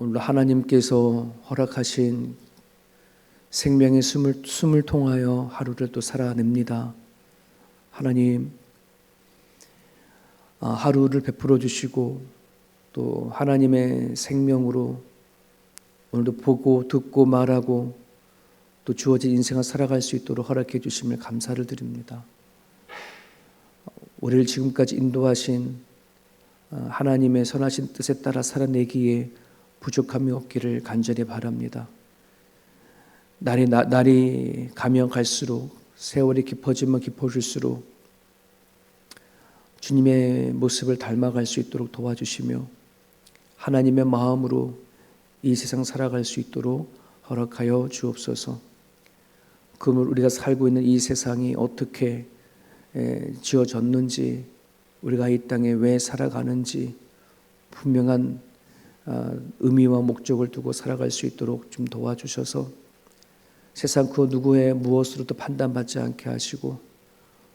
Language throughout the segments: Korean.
오늘 하나님께서 허락하신 생명의 숨을 통하여 하루를 또 살아냅니다. 하나님, 하루를 베풀어 주시고 또 하나님의 생명으로 오늘도 보고 듣고 말하고 또 주어진 인생을 살아갈 수 있도록 허락해 주심을 감사를 드립니다. 우리를 지금까지 인도하신 하나님의 선하신 뜻에 따라 살아내기에 부족함이 없기를 간절히 바랍니다. 날이 가면 갈수록, 세월이 깊어지면 깊어질수록 주님의 모습을 닮아갈 수 있도록 도와주시며 하나님의 마음으로 이 세상 살아갈 수 있도록 허락하여 주옵소서. 그러면 우리가 살고 있는 이 세상이 어떻게 지어졌는지, 우리가 이 땅에 왜 살아가는지 분명한 의미와 목적을 두고 살아갈 수 있도록 좀 도와주셔서 세상 그 누구의 무엇으로도 판단받지 않게 하시고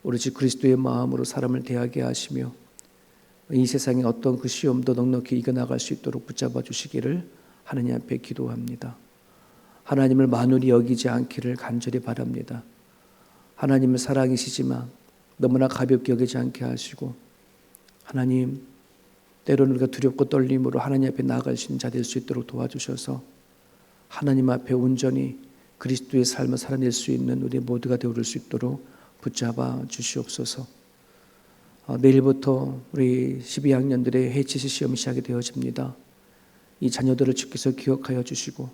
오로지 그리스도의 마음으로 사람을 대하게 하시며 이 세상에 어떤 그 시험도 넉넉히 이겨나갈 수 있도록 붙잡아 주시기를 하나님 앞에 기도합니다. 하나님을 만홀히 여기지 않기를 간절히 바랍니다. 하나님은 사랑이시지만 너무나 가볍게 여기지 않게 하시고 하나님, 때로는 우리가 두렵고 떨림으로 하나님 앞에 나아갈 수 있는 자 될 수 있도록 도와주셔서 하나님 앞에 온전히 그리스도의 삶을 살아낼 수 있는 우리 모두가 되어올 수 있도록 붙잡아 주시옵소서. 내일부터 우리 12학년들의 HSC 시험이 시작이 되어집니다. 이 자녀들을 주께서 기억하여 주시고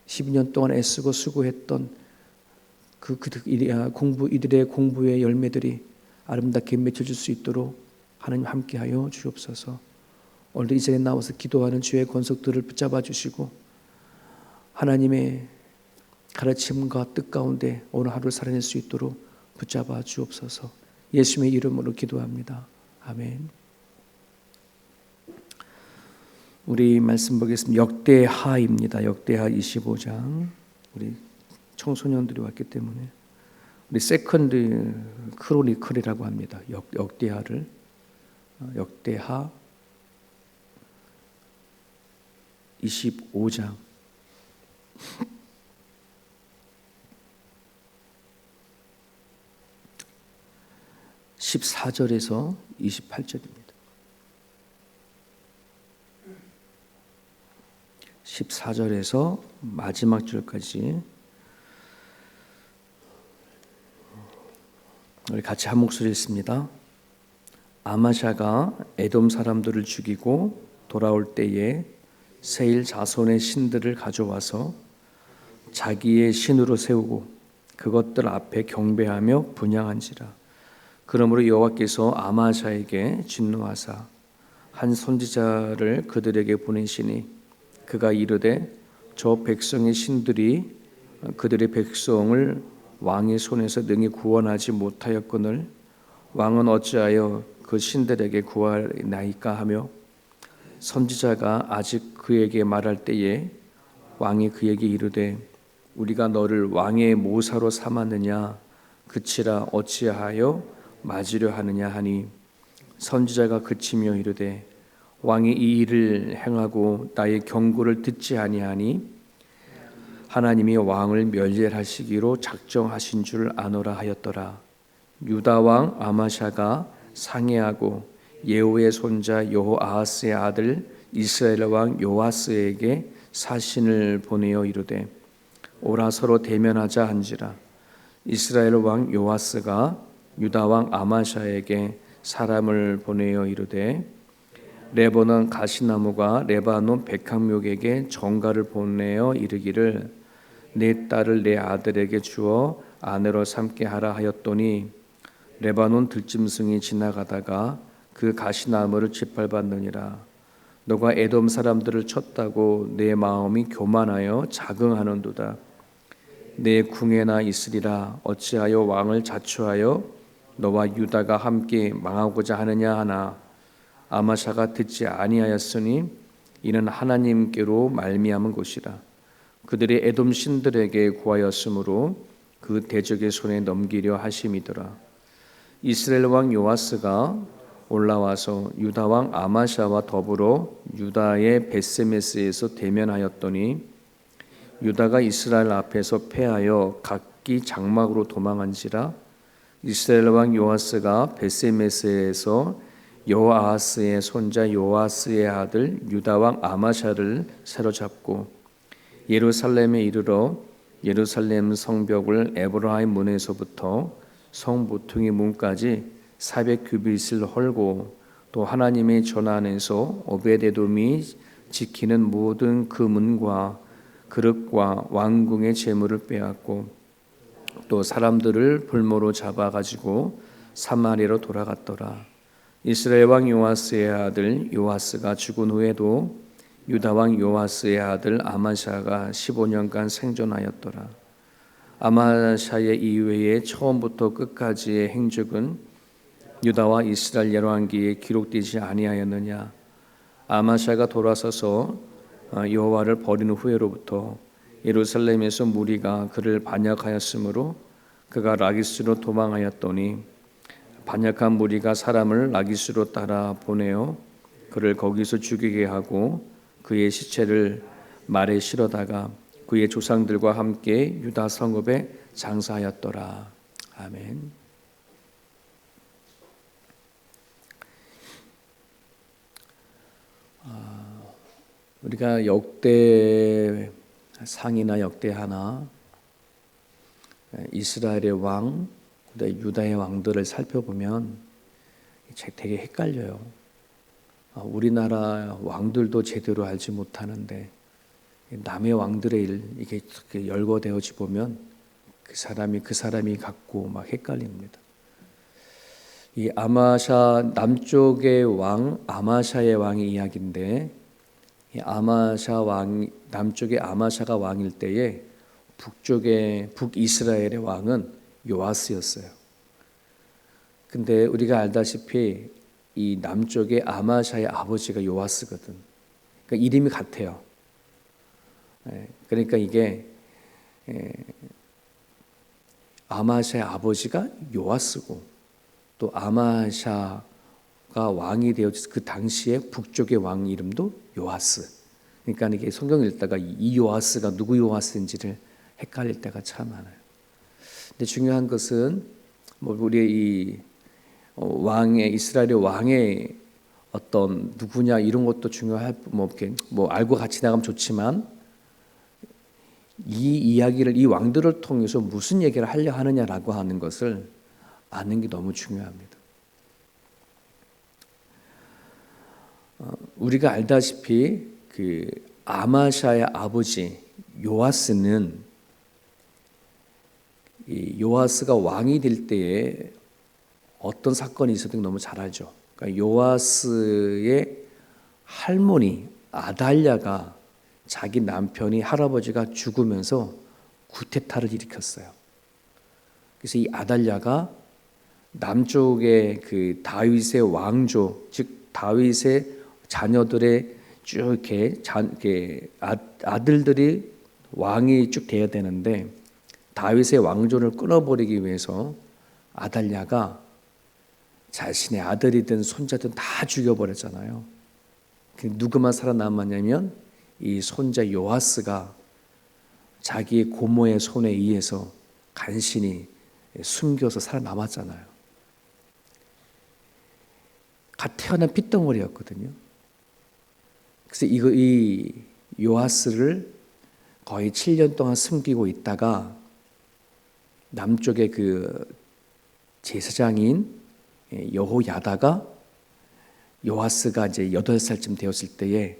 12년 동안 애쓰고 수고했던 이들의 공부의 열매들이 아름답게 맺혀질 수 있도록 하나님 함께하여 주옵소서. 오늘도 이 자리에 나와서 기도하는 주의 권속들을 붙잡아 주시고 하나님의 가르침과 뜻 가운데 오늘 하루를 살아낼 수 있도록 붙잡아 주옵소서. 예수님의 이름으로 기도합니다. 아멘. 우리 말씀 보겠습니다. 역대하입니다. 역대하 25장. 우리 청소년들이 왔기 때문에 우리 세컨드 크로니클이라고 합니다. 역대하를. 역대하 25장 14절에서 28절입니다. 14절에서 마지막 절까지 우리 같이 한 목소리 읽습니다. 아마샤가 에돔 사람들을 죽이고 돌아올 때에 세일 자손의 신들을 가져와서 자기의 신으로 세우고 그것들 앞에 경배하며 분향한지라. 그러므로 여호와께서 아마샤에게 진노하사 한 선지자를 그들에게 보내시니 그가 이르되 저 백성의 신들이 그들의 백성을 왕의 손에서 능히 구원하지 못하였거늘 왕은 어찌하여 그 신들에게 구하나이까 하며 선지자가 아직 그에게 말할 때에 왕이 그에게 이르되 우리가 너를 왕의 모사로 삼았느냐 그치라 어찌하여 맞으려 하느냐 하니 선지자가 그치며 이르되 왕이 이 일을 행하고 나의 경고를 듣지 아니하니 하나님이 왕을 멸절하시기로 작정하신 줄 아노라 하였더라. 유다 왕 아마샤가 상해하고 예후의 손자 여호아하스의 아들 이스라엘 왕 요아스에게 사신을 보내어 이르되 오라 서로 대면하자 한지라. 이스라엘 왕 요아스가 유다 왕 아마샤에게 사람을 보내어 이르되 레바논 가시나무가 레바논 백향목에게 정가를 보내어 이르기를 내 딸을 내 아들에게 주어 아내로 삼게 하라 하였더니 레바논 들짐승이 지나가다가 그 가시나무를 짓밟았느니라. 너가 에돔 사람들을 쳤다고 내 마음이 교만하여 자긍하는도다. 내 궁에나 있으리라. 어찌하여 왕을 자초하여 너와 유다가 함께 망하고자 하느냐 하나 아마샤가 듣지 아니하였으니 이는 하나님께로 말미암은 것이라. 그들이 에돔 신들에게 구하였으므로 그 대적의 손에 넘기려 하심이더라. 이스라엘 왕 요아스가 올라와서 유다 왕 아마샤와 더불어 유다의 벳세메스에서 대면하였더니 유다가 이스라엘 앞에서 패하여 각기 장막으로 도망한지라. 이스라엘 왕 요아스가 벳세메스에서 여호아하스의 손자 요아스의 아들 유다 왕 아마샤를 사로잡고 예루살렘에 이르러 예루살렘 성벽을 에브라임 문에서부터 성 모퉁이 문까지 400규빗을 헐고 또 하나님의 전 안에서 오베데돔이 지키는 모든 그 문과 그릇과 왕궁의 재물을 빼앗고 또 사람들을 볼모로 잡아가지고 사마리아로 돌아갔더라. 이스라엘 왕 요아스의 아들 요아스가 죽은 후에도 유다 왕 요아스의 아들 아마샤가 15년간 생존하였더라. 아마샤의 이후에 처음부터 끝까지의 행적은 유다와 이스라엘 열왕기에 기록되지 아니하였느냐. 아마샤가 돌아서서 여호와를 버린 후에로부터 예루살렘에서 무리가 그를 반역하였으므로 그가 라기스로 도망하였더니 반역한 무리가 사람을 라기스로 따라 보내어 그를 거기서 죽이게 하고 그의 시체를 말에 실어다가 그의 조상들과 함께 유다 성읍에 장사하였더라. 아멘. 우리가 역대 상이나 역대 하나 이스라엘의 왕, 유다의 왕들을 살펴보면 되게 헷갈려요. 우리나라 왕들도 제대로 알지 못하는데 남의 왕들의 일 이게 열거되어지 보면 그 사람이 갖고 막 헷갈립니다. 이 아마샤 남쪽의 왕 아마샤의 왕의 이야기인데 이 아마샤 왕 남쪽의 아마샤가 왕일 때에 북쪽의 북이스라엘의 왕은 요아스였어요. 근데 우리가 알다시피 이 남쪽의 아마샤의 아버지가 요아스거든. 그러니까 이름이 같아요. 그러니까 이게 아마샤의 아버지가 요아스고 또 아마샤가 왕이 되어서 그 당시에 북쪽의 왕 이름도 요아스. 그러니까 이게 성경 읽다가 이 요아스가 누구 요아스인지를 헷갈릴 때가 참 많아요. 근데 중요한 것은 우리의 이 왕의 이스라엘의 왕의 어떤 누구냐 이런 것도 중요할 뭐 알고 같이 나가면 좋지만 이 이야기를 이 왕들을 통해서 무슨 얘기를 하려 하느냐라고 하는 것을 아는 게 너무 중요합니다. 우리가 알다시피 그 아마샤의 아버지 요아스는 이 요아스가 왕이 될 때에 어떤 사건이 있었던 게 너무 잘 알죠. 그러니까 요아스의 할머니 아달랴가 자기 남편이 할아버지가 죽으면서 구테타를 일으켰어요. 그래서 이 아달랴가 남쪽의 그 다윗의 왕조, 즉 다윗의 자녀들의 쭉 이렇게 아들들이 왕이 쭉 돼야 되는데 다윗의 왕조를 끊어버리기 위해서 아달랴가 자신의 아들이든 손자든 다 죽여버렸잖아요. 누구만 살아남았냐면 이 손자 요아스가 자기의 고모의 손에 의해서 간신히 숨겨서 살아남았잖아요. 갓 태어난 핏덩어리였거든요. 그래서 이 요아스를 거의 7년 동안 숨기고 있다가 남쪽의 그 제사장인 여호야다가 요아스가 이제 8살쯤 되었을 때에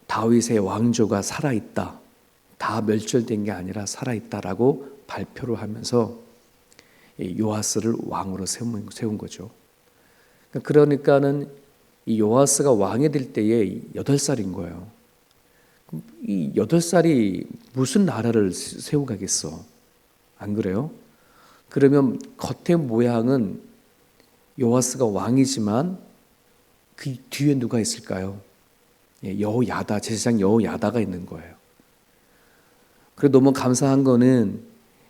다윗의 왕조가 살아있다. 다 멸절된 게 아니라 살아있다라고 발표를 하면서 요아스를 왕으로 세운 거죠. 그러니까는 이 요아스가 왕이 될 때에 8살인 거예요. 이 8살이 무슨 나라를 세워가겠어? 안 그래요? 그러면 겉의 모양은 요아스가 왕이지만 그 뒤에 누가 있을까요? 여호야다, 제사장 여호야다가 있는 거예요. 그리고 너무 감사한 거는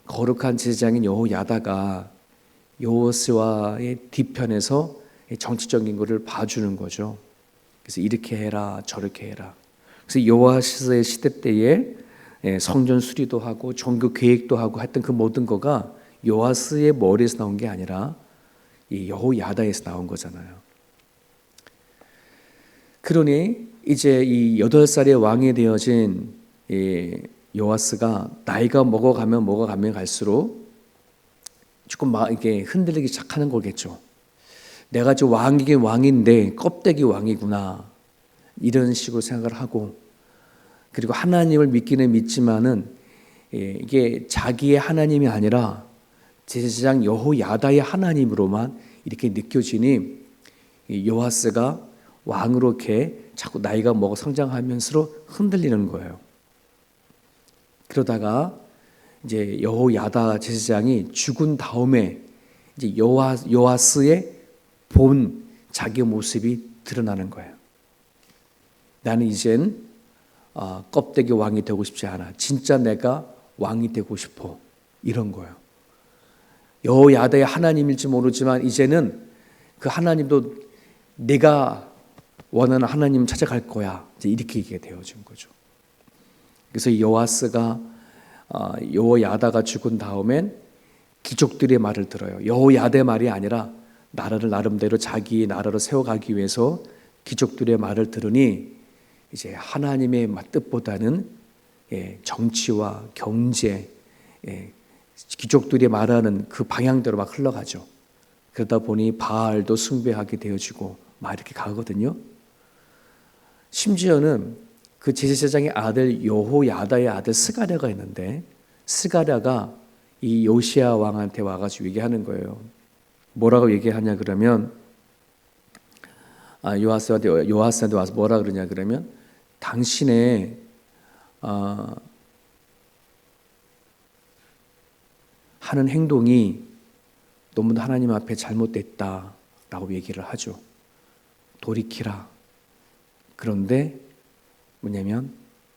거룩한 제사장인 여호야다가 여호수아의 뒤편에서 정치적인 것을 봐주는 거죠. 그래서 이렇게 해라 저렇게 해라. 그래서 여호아스의 시대 때에 성전 수리도 하고 종교 계획도 하고 했던 그 모든 거가 요아스의 머리에서 나온 게 아니라 이 여호야다에서 나온 거잖아요. 그러니 이제 이 8살의 왕이 되어진 요아스가 나이가 먹어가면 갈수록 조금 막 이렇게 흔들리기 시작하는 거겠죠. 내가 지금 왕이긴 왕인데 껍데기 왕이구나 이런 식으로 생각을 하고, 그리고 하나님을 믿기는 믿지만은 이게 자기의 하나님이 아니라 제사장 여호야다의 하나님으로만 이렇게 느껴지니 요아스가 왕으로 이렇게 자꾸 나이가 먹어 성장하면서 흔들리는 거예요. 그러다가 이제 여호야다 제사장이 죽은 다음에 이제 요아스의 본 자기 모습이 드러나는 거예요. 나는 이젠 껍데기 왕이 되고 싶지 않아. 진짜 내가 왕이 되고 싶어. 이런 거예요. 여호야다의 하나님일지 모르지만 이제는 그 하나님도 내가 원하는 하나님 찾아갈 거야. 이제 이렇게 얘기가 되어진 거죠. 그래서 요아스가 여호야다가 죽은 다음엔 귀족들의 말을 들어요. 여호야다의 말이 아니라 나라를 나름대로 자기 나라로 세워가기 위해서 귀족들의 말을 들으니 이제 하나님의 뜻보다는 정치와 경제, 귀족들이 말하는 그 방향대로 막 흘러가죠. 그러다 보니 바알도 숭배하게 되어지고 막 이렇게 가거든요. 심지어는 그 제사장의 아들 여호야다의 아들 스가랴가 있는데, 스가랴가 이 요시야 왕한테 와가지고 얘기하는 거예요. 뭐라고 얘기하냐 그러면 요아스한테 와서 뭐라 그러냐 그러면 당신의 하는 행동이 너무 하나님 앞에 잘못됐다라고 얘기를 하죠. 돌이키라. 그런데 뭐냐면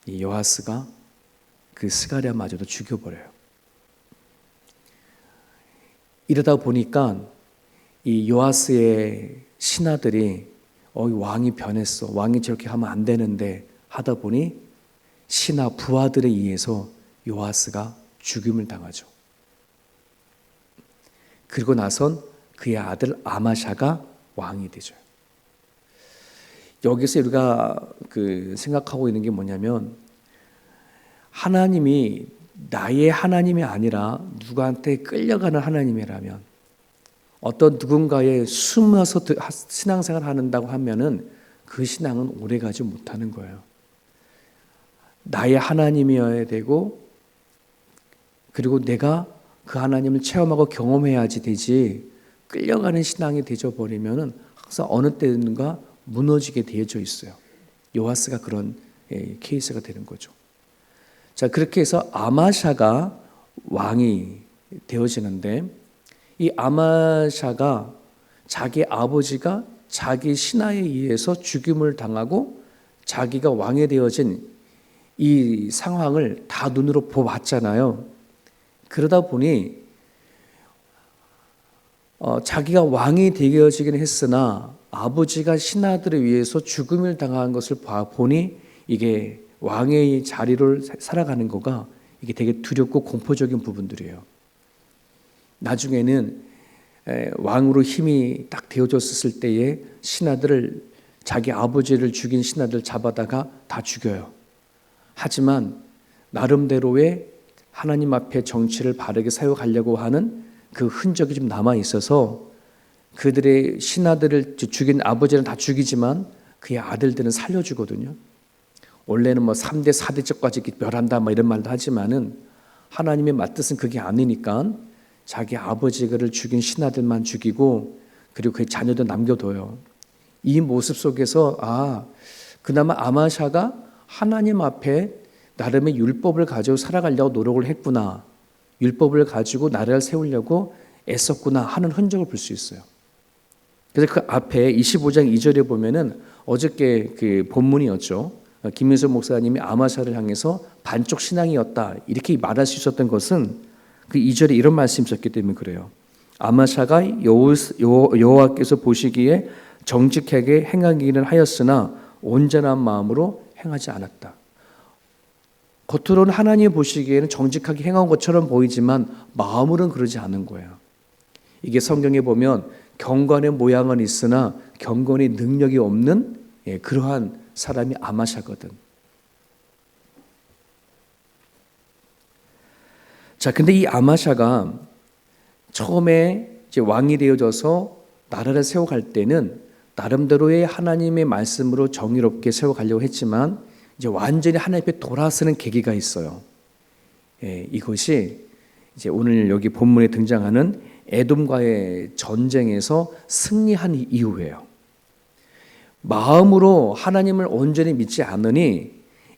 이 요아스가 그 스가랴마저도 죽여버려요. 이러다 보니까 이 요아스의 신하들이 왕이 변했어. 왕이 저렇게 하면 안 되는데 하다 보니 신하 부하들에 의해서 요아스가 죽임을 당하죠. 그리고 나선 그의 아들 아마샤가 왕이 되죠. 여기서 우리가 생각하고 있는 게 뭐냐면, 하나님이 나의 하나님이 아니라 누구한테 끌려가는 하나님이라면, 어떤 누군가에 숨어서 신앙생활을 한다고 하면은 그 신앙은 오래가지 못하는 거예요. 나의 하나님이어야 되고, 그리고 내가 그 하나님을 체험하고 경험해야지 되지, 끌려가는 신앙이 되어버리면은 항상 어느 때인가 무너지게 되어져 있어요. 요아스가 그런 케이스가 되는 거죠. 자, 그렇게 해서 아마샤가 왕이 되어지는데, 이 아마샤가 자기 아버지가 자기 신하에 의해서 죽임을 당하고 자기가 왕이 되어진 이 상황을 다 눈으로 보았잖아요. 그러다 보니 자기가 왕이 되어지긴 했으나 아버지가 신하들에 의해서 죽음을 당한 것을 보니 이게 왕의 자리를 살아가는 거가 이게 되게 두렵고 공포적인 부분들이에요. 나중에는 왕으로 힘이 딱 되어졌을 때에 신하들을, 자기 아버지를 죽인 신하들 잡아다가 다 죽여요. 하지만 나름대로의 하나님 앞에 정치를 바르게 세워가려고 하는 그 흔적이 좀 남아 있어서 그들의 신하들을 죽인 아버지는 다 죽이지만 그의 아들들은 살려주거든요. 원래는 3대 4대째까지 멸한다 이런 말도 하지만은 하나님의 뜻은 그게 아니니까 자기 아버지를 죽인 신하들만 죽이고 그리고 그의 자녀들 남겨둬요. 이 모습 속에서 그나마 아마샤가 하나님 앞에 나름의 율법을 가지고 살아가려고 노력을 했구나, 율법을 가지고 나라를 세우려고 애썼구나 하는 흔적을 볼 수 있어요. 그래서 그 앞에 25장 2절에 보면은 어저께 그 본문이었죠. 김민수 목사님이 아마샤를 향해서 반쪽 신앙이었다 이렇게 말할 수 있었던 것은 그 2절에 이런 말씀이 있었기 때문에 그래요. 아마샤가 여호와께서 보시기에 정직하게 행하기는 하였으나 온전한 마음으로 행하지 않았다. 겉으로는 하나님이 보시기에는 정직하게 행한 것처럼 보이지만 마음으로는 그러지 않은 거예요. 이게 성경에 보면 경건의 모양은 있으나 경건의 능력이 없는 그러한 사람이 아마샤거든. 자, 근데 이 아마샤가 처음에 이제 왕이 되어져서 나라를 세워갈 때는 나름대로의 하나님의 말씀으로 정의롭게 세워가려고 했지만 이제 완전히 하나님 앞에 돌아서는 계기가 있어요. 이것이 이제 오늘 여기 본문에 등장하는 에돔과의 전쟁에서 승리한 이후예요. 마음으로 하나님을 온전히 믿지 않으니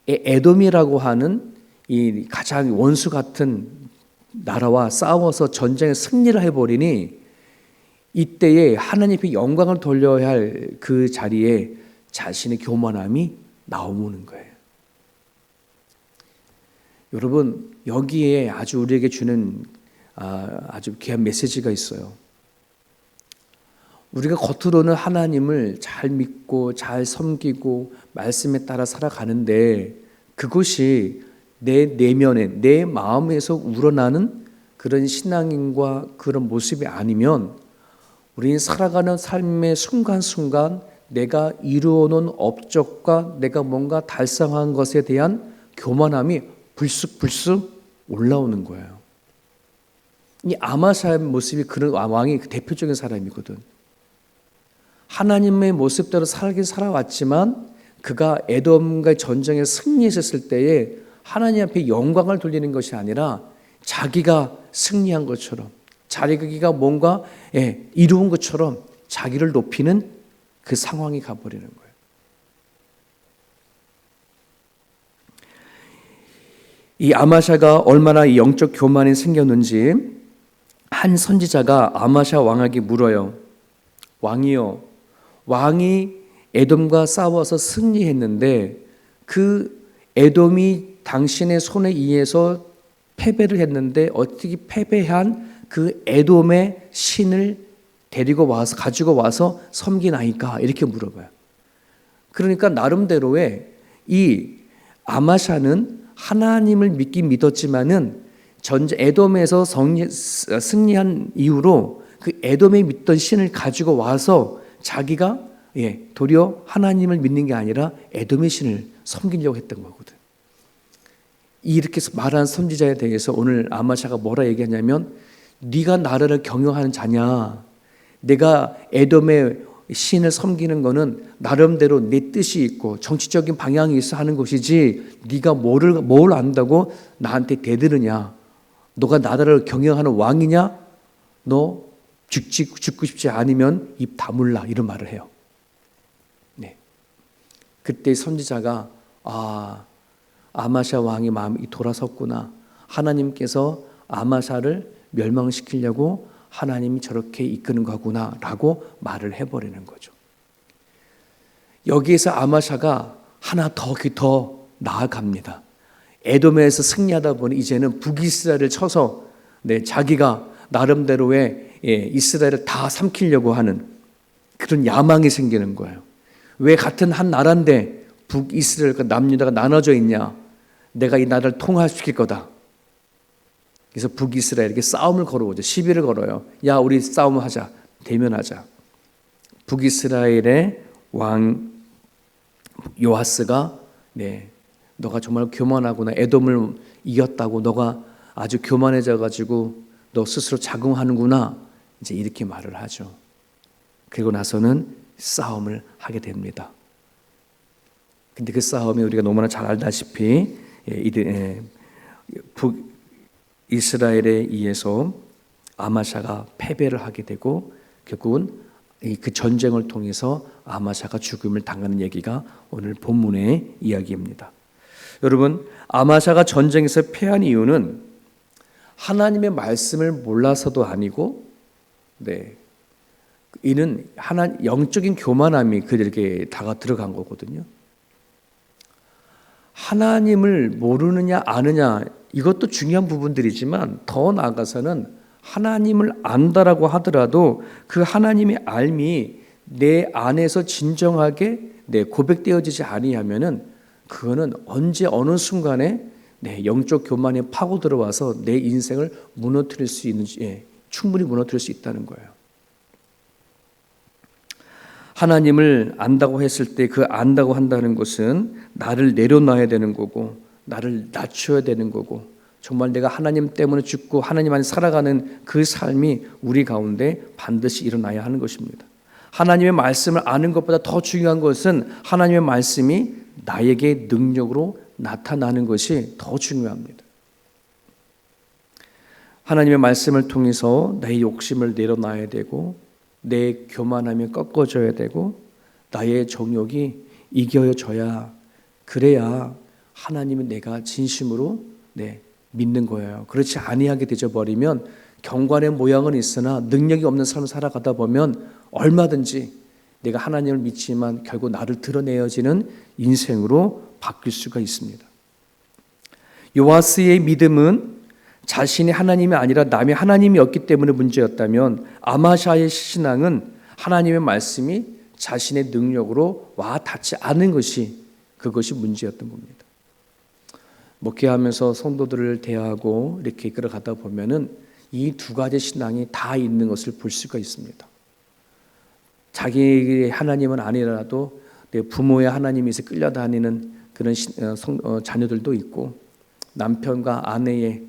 에돔이라고 하는 이 가장 원수 같은 나라와 싸워서 전쟁에 승리를 해버리니 이때에 하나님 앞에 영광을 돌려야 할 그 자리에 자신의 교만함이 나오는 거예요. 여러분, 여기에 아주 우리에게 주는 아주 귀한 메시지가 있어요. 우리가 겉으로는 하나님을 잘 믿고 잘 섬기고 말씀에 따라 살아가는데 그것이 내 내면에 내 마음에서 우러나는 그런 신앙인과 그런 모습이 아니면 우리는 살아가는 삶의 순간순간 내가 이루어놓은 업적과 내가 뭔가 달성한 것에 대한 교만함이 불쑥불쑥 올라오는 거예요. 이 아마샤의 모습이 그런 왕이 대표적인 사람이거든. 하나님의 모습대로 살긴 살아왔지만 그가 에돔과의 전쟁에 승리했을 때에 하나님 앞에 영광을 돌리는 것이 아니라 자기가 승리한 것처럼 자기가 뭔가 이루은 것처럼 자기를 높이는 그 상황이 가버리는 거예요. 이 아마샤가 얼마나 영적 교만이 생겼는지 한 선지자가 아마샤 왕에게 물어요. 왕이요, 왕이 에돔과 싸워서 승리했는데 그 에돔이 당신의 손에 의해서 패배를 했는데 어떻게 패배한 그 에돔의 신을 가지고 와서 섬기나이까? 이렇게 물어봐요. 그러니까 나름대로의 이 아마샤는 하나님을 믿긴 믿었지만은 에돔에서 승리한 이후로 그 에돔에 믿던 신을 가지고 와서 자기가 도리어 하나님을 믿는 게 아니라 에돔의 신을 섬기려고 했던 거거든. 이렇게 말한 선지자에 대해서 오늘 아마샤가 뭐라 얘기하냐면 네가 나라를 경영하는 자냐? 내가 에돔의 신을 섬기는 거는 나름대로 내 뜻이 있고 정치적인 방향이 있어 하는 것이지 네가 뭘 안다고 나한테 대드느냐? 너가 나라를 경영하는 왕이냐? 너 죽고 싶지 않으면 입 다물라 이런 말을 해요. 네. 그때 선지자가 아마샤 왕의 마음이 돌아섰구나. 하나님께서 아마샤를 멸망시키려고 하나님이 저렇게 이끄는 거구나 라고 말을 해버리는 거죠. 여기에서 아마샤가 하나 더 나아갑니다. 에돔에서 승리하다 보니 이제는 북이스라엘을 쳐서 자기가 나름대로의 이스라엘을 다 삼키려고 하는 그런 야망이 생기는 거예요. 왜 같은 한 나라인데 북이스라엘과 남유다가 나눠져 있냐? 내가 이 나라를 통합시킬 거다. 그래서 북이스라엘에게 싸움을 걸어오죠. 시비를 걸어요. 야, 우리 싸움하자. 대면하자. 북이스라엘의 왕 요아스가 너가 정말 교만하구나. 에돔을 이겼다고 너가 아주 교만해져 가지고 너 스스로 자긍하는구나. 이제 이렇게 말을 하죠. 그리고 나서는 싸움을 하게 됩니다. 근데 그 싸움이 우리가 너무나 잘 알다시피 북이스라엘에 의해서 아마샤가 패배를 하게 되고 결국은 그 전쟁을 통해서 아마샤가 죽음을 당하는 얘기가 오늘 본문의 이야기입니다. 여러분, 아마샤가 전쟁에서 패한 이유는 하나님의 말씀을 몰라서도 아니고 이는 영적인 교만함이 그들에게 다가 들어간 거거든요. 하나님을 모르느냐 아느냐 이것도 중요한 부분들이지만 더 나아가서는 하나님을 안다라고 하더라도 그 하나님의 알미 내 안에서 진정하게 고백되어지지 아니하면은 그거는 언제 어느 순간에 영적 교만에 파고 들어와서 내 인생을 무너뜨릴 수 있는지, 충분히 무너뜨릴 수 있다는 거예요. 하나님을 안다고 했을 때 그 안다고 한다는 것은 나를 내려놔야 되는 거고, 나를 낮춰야 되는 거고, 정말 내가 하나님 때문에 죽고 하나님 안에 살아가는 그 삶이 우리 가운데 반드시 일어나야 하는 것입니다. 하나님의 말씀을 아는 것보다 더 중요한 것은 하나님의 말씀이 나에게 능력으로 나타나는 것이 더 중요합니다. 하나님의 말씀을 통해서 나의 욕심을 내려놔야 되고, 내 교만함이 꺾어져야 되고, 나의 정욕이 이겨져야, 그래야 하나님이 내가 진심으로 믿는 거예요. 그렇지 아니하게 되어버리면 경관의 모양은 있으나 능력이 없는 삶을 살아가다 보면 얼마든지 내가 하나님을 믿지만 결국 나를 드러내어지는 인생으로 바뀔 수가 있습니다. 요아스의 믿음은 자신이 하나님이 아니라 남의 하나님이었기 때문에 문제였다면, 아마샤의 신앙은 하나님의 말씀이 자신의 능력으로 와 닿지 않은 것이, 그것이 문제였던 겁니다. 목회하면서 성도들을 대하고 이렇게 이끌어가다 보면은 이 두 가지 신앙이 다 있는 것을 볼 수가 있습니다. 자기의 하나님은 아니라도 내 부모의 하나님이 있어 끌려다니는 그런 자녀들도 있고, 남편과 아내의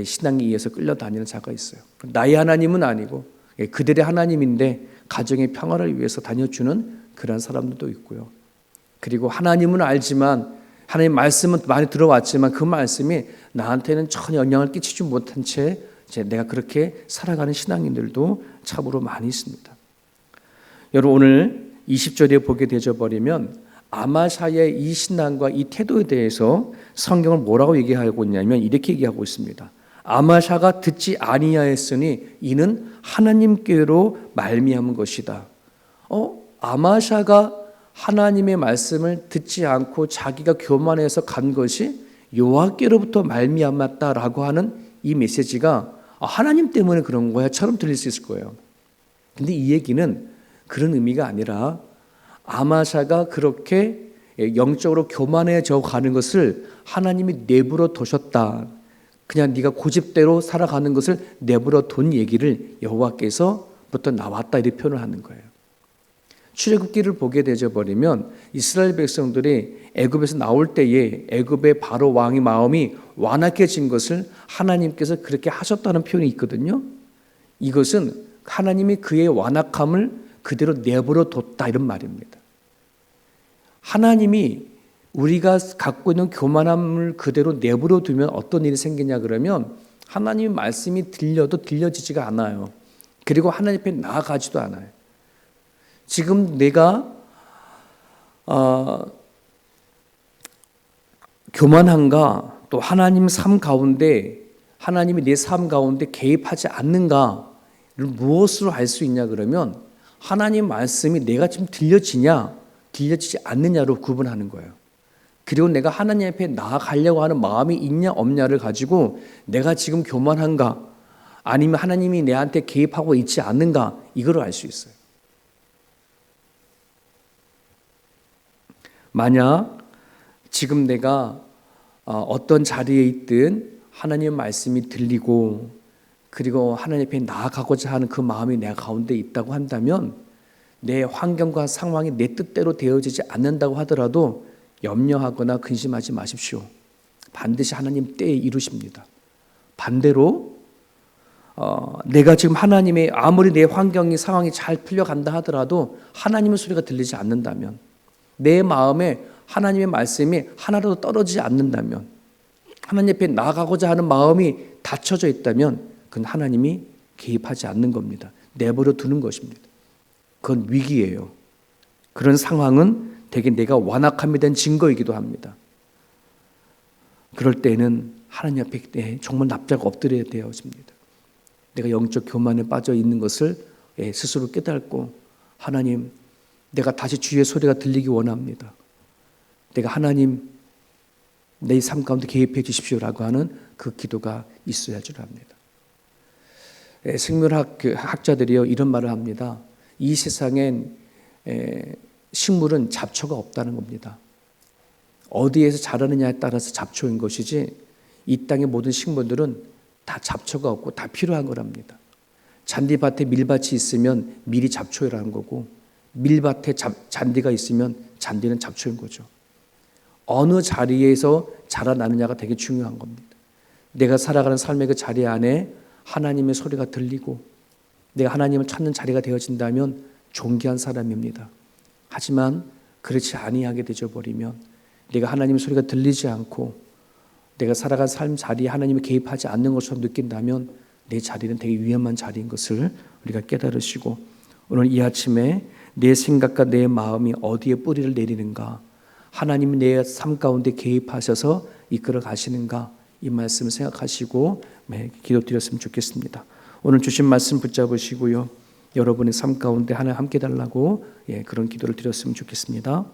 신앙에 의해서 끌려다니는 자가 있어요. 나의 하나님은 아니고 그들의 하나님인데 가정의 평화를 위해서 다녀주는 그런 사람들도 있고요. 그리고 하나님은 알지만, 하나님 말씀은 많이 들어왔지만 그 말씀이 나한테는 전혀 영향을 끼치지 못한 채 내가 그렇게 살아가는 신앙인들도 참으로 많이 있습니다. 여러분, 오늘 20절에 보게 되어버리면 아마샤의 이 신앙과 이 태도에 대해서 성경을 뭐라고 얘기하고 있냐면 이렇게 얘기하고 있습니다. 아마샤가 듣지 아니하였으니 이는 하나님께로 말미암은 것이다. 아마샤가 하나님의 말씀을 듣지 않고 자기가 교만해서 간 것이 여호와께로부터 말미암았다라고 하는 이 메시지가 하나님 때문에 그런 거야처럼 들릴 수 있을 거예요. 근데 이 얘기는 그런 의미가 아니라 아마샤가 그렇게 영적으로 교만해져 가는 것을 하나님이 내버려 두셨다. 그냥 네가 고집대로 살아가는 것을 내버려 둔 얘기를 여호와께서부터 나왔다, 이렇게 표현을 하는 거예요. 출애굽기를 보게 되져 버리면 이스라엘 백성들이 애굽에서 나올 때에 애굽의 바로 왕의 마음이 완악해진 것을 하나님께서 그렇게 하셨다는 표현이 있거든요. 이것은 하나님이 그의 완악함을 그대로 내버려 뒀다, 이런 말입니다. 하나님이 우리가 갖고 있는 교만함을 그대로 내버려 두면 어떤 일이 생기냐 그러면 하나님의 말씀이 들려도 들려지지가 않아요. 그리고 하나님 앞에 나아가지도 않아요. 지금 내가 교만한가, 또 하나님 삶 가운데 하나님이 내 삶 가운데 개입하지 않는가를 무엇으로 알 수 있냐 그러면 하나님 말씀이 내가 지금 들려지냐 들려지지 않느냐로 구분하는 거예요. 그리고 내가 하나님 앞에 나아가려고 하는 마음이 있냐 없냐를 가지고 내가 지금 교만한가, 아니면 하나님이 내한테 개입하고 있지 않는가, 이걸 알 수 있어요. 만약 지금 내가 어떤 자리에 있든 하나님의 말씀이 들리고 그리고 하나님 앞에 나아가고자 하는 그 마음이 내 가운데 있다고 한다면, 내 환경과 상황이 내 뜻대로 되어지지 않는다고 하더라도 염려하거나 근심하지 마십시오. 반드시 하나님 때에 이루십니다. 반대로 내가 지금 하나님의, 아무리 내 환경이 상황이 잘 풀려간다 하더라도 하나님의 소리가 들리지 않는다면, 내 마음에 하나님의 말씀이 하나라도 떨어지지 않는다면, 하나님 앞에 나아가고자 하는 마음이 닫혀져 있다면 그건 하나님이 개입하지 않는 겁니다. 내버려 두는 것입니다. 그건 위기예요. 그런 상황은 대개 내가 완악함에 대한 증거이기도 합니다. 그럴 때는 하나님 앞에 정말 납작 엎드려야 되어집니다. 내가 영적 교만에 빠져 있는 것을 스스로 깨닫고, 하나님, 내가 다시 주의 소리가 들리기 원합니다. 내가 하나님, 내 삶 가운데 개입해 주십시오라고 하는 그 기도가 있어야 줄 압니다. 생물학 학자들이요 이런 말을 합니다. 이 세상엔 식물은 잡초가 없다는 겁니다. 어디에서 자라느냐에 따라서 잡초인 것이지 이 땅의 모든 식물들은 다 잡초가 없고 다 필요한 거랍니다. 잔디밭에 밀밭이 있으면 밀이 잡초라는 거고 밀밭에 잔디가 있으면 잔디는 잡초인 거죠. 어느 자리에서 자라나느냐가 되게 중요한 겁니다. 내가 살아가는 삶의 그 자리 안에 하나님의 소리가 들리고 내가 하나님을 찾는 자리가 되어진다면 존귀한 사람입니다. 하지만 그렇지 아니하게 되어버리면 내가 하나님의 소리가 들리지 않고 내가 살아간 삶 자리에 하나님이 개입하지 않는 것처럼 느낀다면 내 자리는 되게 위험한 자리인 것을 우리가 깨달으시고 오늘 이 아침에 내 생각과 내 마음이 어디에 뿌리를 내리는가, 하나님이 내 삶 가운데 개입하셔서 이끌어 가시는가, 이 말씀을 생각하시고 기도드렸으면 좋겠습니다. 오늘 주신 말씀 붙잡으시고요, 여러분의 삶 가운데 하나님 함께 달라고 그런 기도를 드렸으면 좋겠습니다.